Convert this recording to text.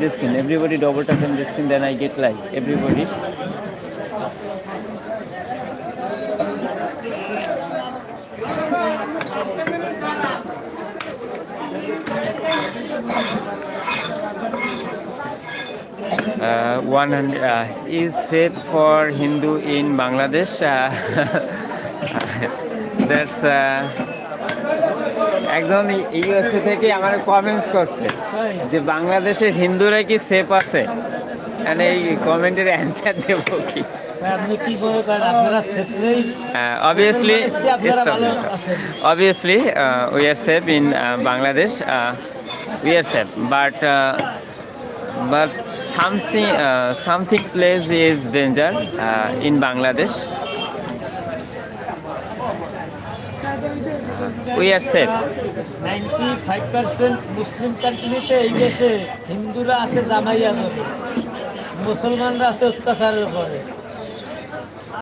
This skin, everybody double tap on this skin, then I get like everybody. One is safe for Hindu in Bangladesh. That's একজন USA থেকে আমার comments করছে যে বাংলাদেশের হিন্দুরা কি সেফ আছে, মানে এই কমেন্টের অ্যান্সার দেব কি? আপনি কি মনে করেন আপনারা safely? Obviously, we are safe in Bangladesh. We are safe, but something place is danger in Bangladesh. We are safe. 95% মুসলিম কান্ট্রিতে এই দেশে হিন্দুরা আছে জামাইয়া করে, মুসলমানরা আছে অত্যাচারের উপরে।